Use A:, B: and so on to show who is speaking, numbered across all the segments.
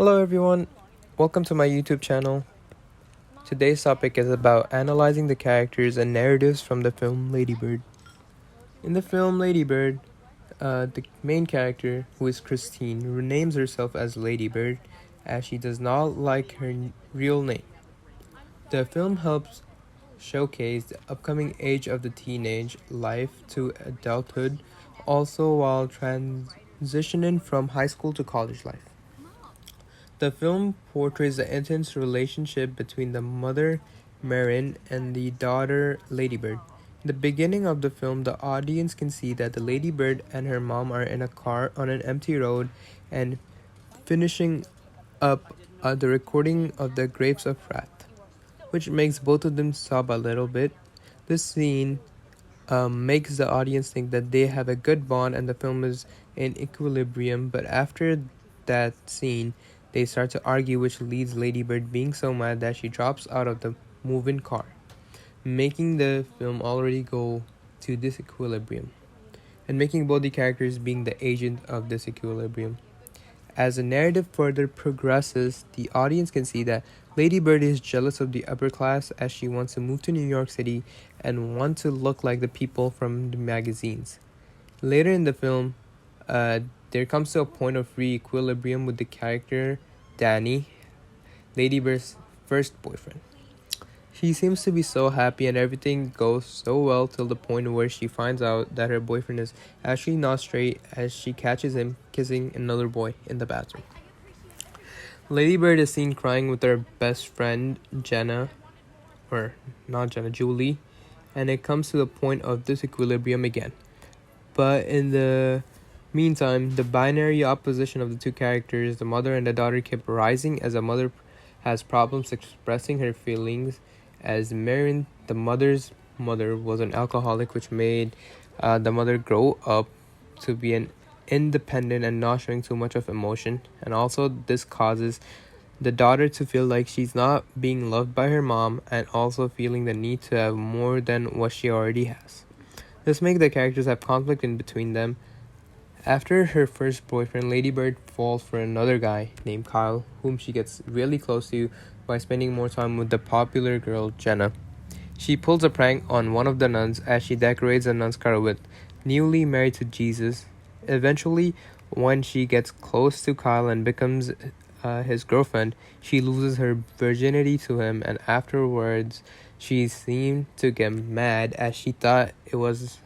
A: Hello everyone, welcome to my YouTube channel. Today's topic is about analyzing the characters and narratives from the film Lady Bird. In the film Lady Bird, the main character, who is Christine, renames herself as Lady Bird as she does not like her real name. The film helps showcase the upcoming age of the teenage life to adulthood, also while transitioning from high school to college life. The film portrays the intense relationship between the mother, Marin, and the daughter, Ladybird. In the beginning of the film, the audience can see that the Ladybird and her mom are in a car on an empty road and finishing up the recording of the Grapes of Wrath, which makes both of them sob a little bit. This scene makes the audience think that they have a good bond and the film is in equilibrium, but after that scene, they start to argue, which leads Ladybird being so mad that she drops out of the moving car, making the film already go to disequilibrium, and making both the characters being the agent of disequilibrium. As the narrative further progresses, the audience can see that Lady Bird is jealous of the upper class as she wants to move to New York City and want to look like the people from the magazines. Later in the film, there comes to a point of re-equilibrium with the character Danny, Lady Bird's first boyfriend. She seems to be so happy and everything goes so well till the point where she finds out that her boyfriend is actually not straight as she catches him kissing another boy in the bathroom. Lady Bird is seen crying with her best friend Julie, and it comes to the point of disequilibrium again. But in the meantime, the binary opposition of the two characters, the mother and the daughter, kept rising as the mother has problems expressing her feelings, as Marin, the mother's mother, was an alcoholic, which made the mother grow up to be an independent and not showing too much of emotion. And also this causes the daughter to feel like she's not being loved by her mom, and also feeling the need to have more than what she already has. This makes the characters have conflict in between them. After her first boyfriend, Lady Bird falls for another guy named Kyle, whom she gets really close to by spending more time with the popular girl Jenna. She pulls a prank on one of the nuns as she decorates a nun's car with "Newly married to Jesus." Eventually, when she gets close to Kyle and becomes his girlfriend, she loses her virginity to him, and afterwards she seemed to get mad as she thought it was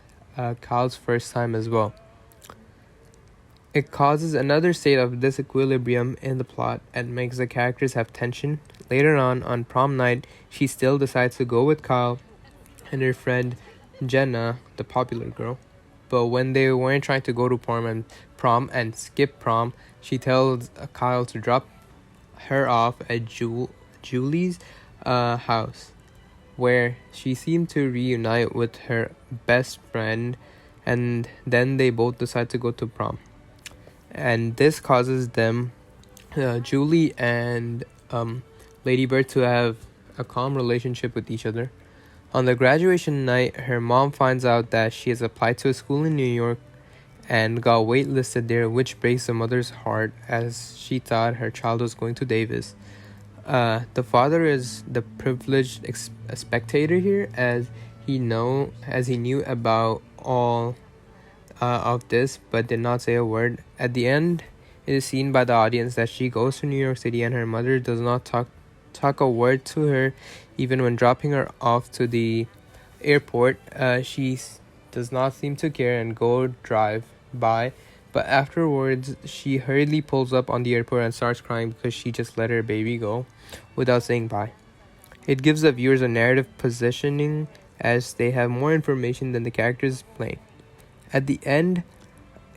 A: Kyle's first time as well. It causes another state of disequilibrium in the plot and makes the characters have tension. Later on prom night, she still decides to go with Kyle and her friend Jenna, the popular girl. But when they weren't trying to go to prom and skip prom, she tells Kyle to drop her off at Julie's house, where she seemed to reunite with her best friend, and then they both decide to go to prom. And this causes them, Julie and Lady Bird, to have a calm relationship with each other. On the graduation night, her mom finds out that she has applied to a school in New York and got waitlisted there, which breaks the mother's heart as she thought her child was going to Davis. The father is the privileged spectator here, as he knew about all of this but did not say a word. At the end, it is seen by the audience that she goes to New York City and her mother does not talk a word to her, even when dropping her off to the airport. She does not seem to care and go drive by, but afterwards she hurriedly pulls up on the airport and starts crying because she just let her baby go without saying bye. It gives the viewers a narrative positioning as they have more information than the characters playing. At the end,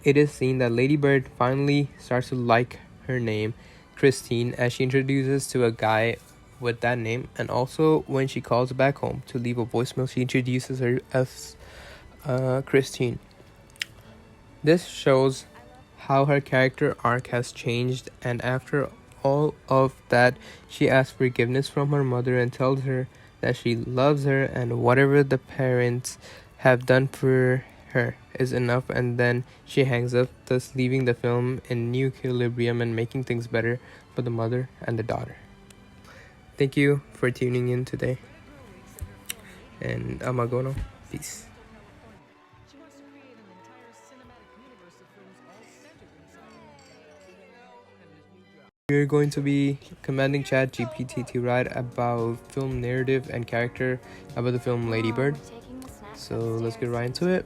A: it is seen that Lady Bird finally starts to like her name, Christine, as she introduces to a guy with that name, and also when she calls back home to leave a voicemail, she introduces her as Christine. This shows how her character arc has changed, and after all of that, she asks forgiveness from her mother and tells her that she loves her and whatever the parents have done for her, is enough, and then she hangs up, thus leaving the film in new equilibrium and making things better for the mother and the daughter. Thank you for tuning in today, and I'm Agono. Peace. We're going to be commanding ChatGPT to write about film narrative and character about the film Lady Bird. So let's get right into it.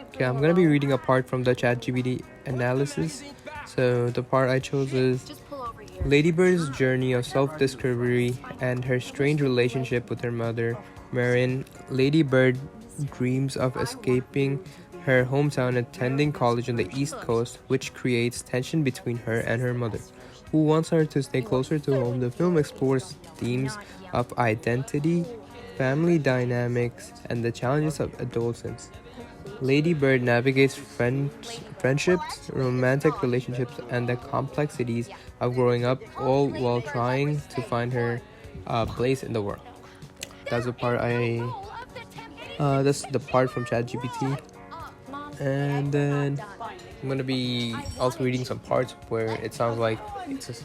A: Okay, I'm gonna be reading a part from the ChatGPT analysis. So the part I chose is Lady Bird's journey of self-discovery and her strange relationship with her mother, Marin. Lady Bird dreams of escaping her hometown, attending college on the East Coast, which creates tension between her and her mother, who wants her to stay closer to home. The film explores themes of identity, family dynamics, and the challenges of adolescence. Lady Bird navigates friendships, romantic relationships, and the complexities of growing up, all while trying to find her place in the world. That's the part that's the part from ChatGPT. And then I'm gonna be also reading some parts where it sounds like it's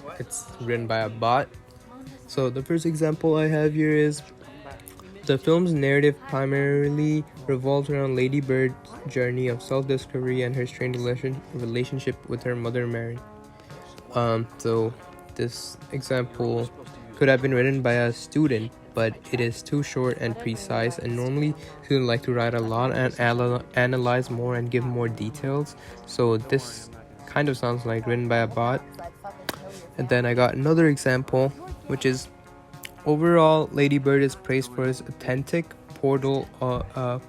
A: written by a bot. So the first example I have here is the film's narrative primarily revolves around Lady Bird's journey of self-discovery and her strained relationship with her mother, Mary. So this example could have been written by a student, but it is too short and precise, and normally students like to write a lot and analyze more and give more details. So this kind of sounds like written by a bot. And then I got another example, which is overall, Lady Bird is praised for its authentic portrayal of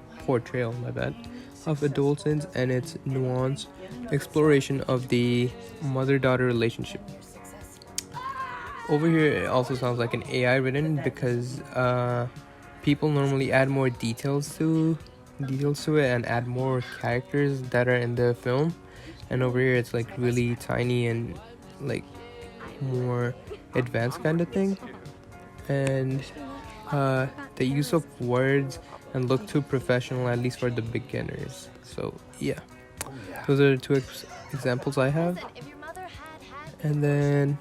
A: adolescence and its nuanced exploration of the mother-daughter relationship. Over here, it also sounds like an AI written because people normally add more details to it and add more characters that are in the film. And over here, it's like really tiny and like more advanced kind of thing. And the use of words and look too professional, at least for the beginners. So yeah, those are the two examples I have. And then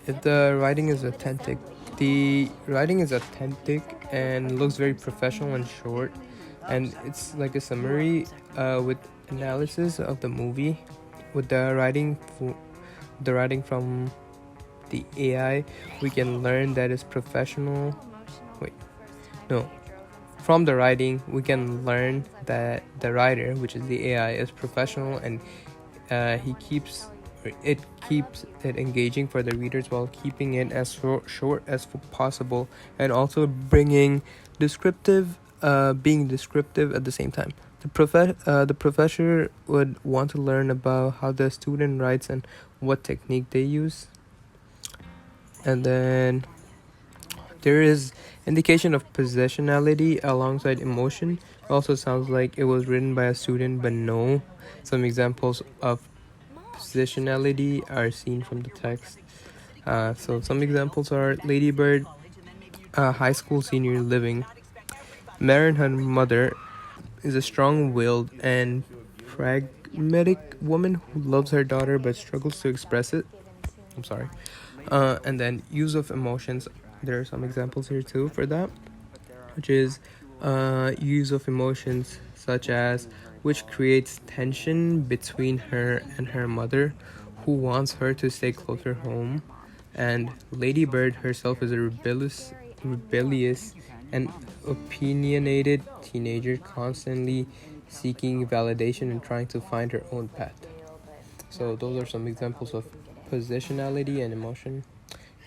A: if the writing is authentic, the writing is authentic and looks very professional and short, and it's like a summary with analysis of the movie. With the writing from the AI, we can learn that it's professional. From the writing, we can learn that the writer, which is the AI, is professional, and it keeps it engaging for the readers while keeping it as short as possible, and also being descriptive at the same time. The professor would want to learn about how the student writes and what technique they use. And then there is indication of positionality alongside emotion. It also sounds like it was written by a student, but no. Some examples of positionality are seen from the text. So some examples are Lady Bird, high school senior living. Marin, her mother, is a strong-willed and pragmatic woman who loves her daughter but struggles to express it. I'm sorry. And then use of emotions. There are some examples here too for that, which is use of emotions such as which creates tension between her and her mother, who wants her to stay closer home. And Lady Bird herself is a rebellious and opinionated teenager, constantly seeking validation and trying to find her own path. So those are some examples of positionality and emotion.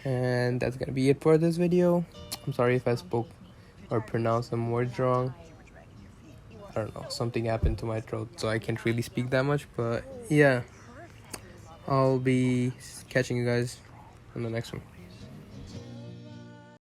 A: And that's gonna be it for this video. I'm sorry if I spoke or pronounced some words wrong. I don't know, something happened to my throat, so I can't really speak that much. But yeah, I'll be catching you guys on the next one.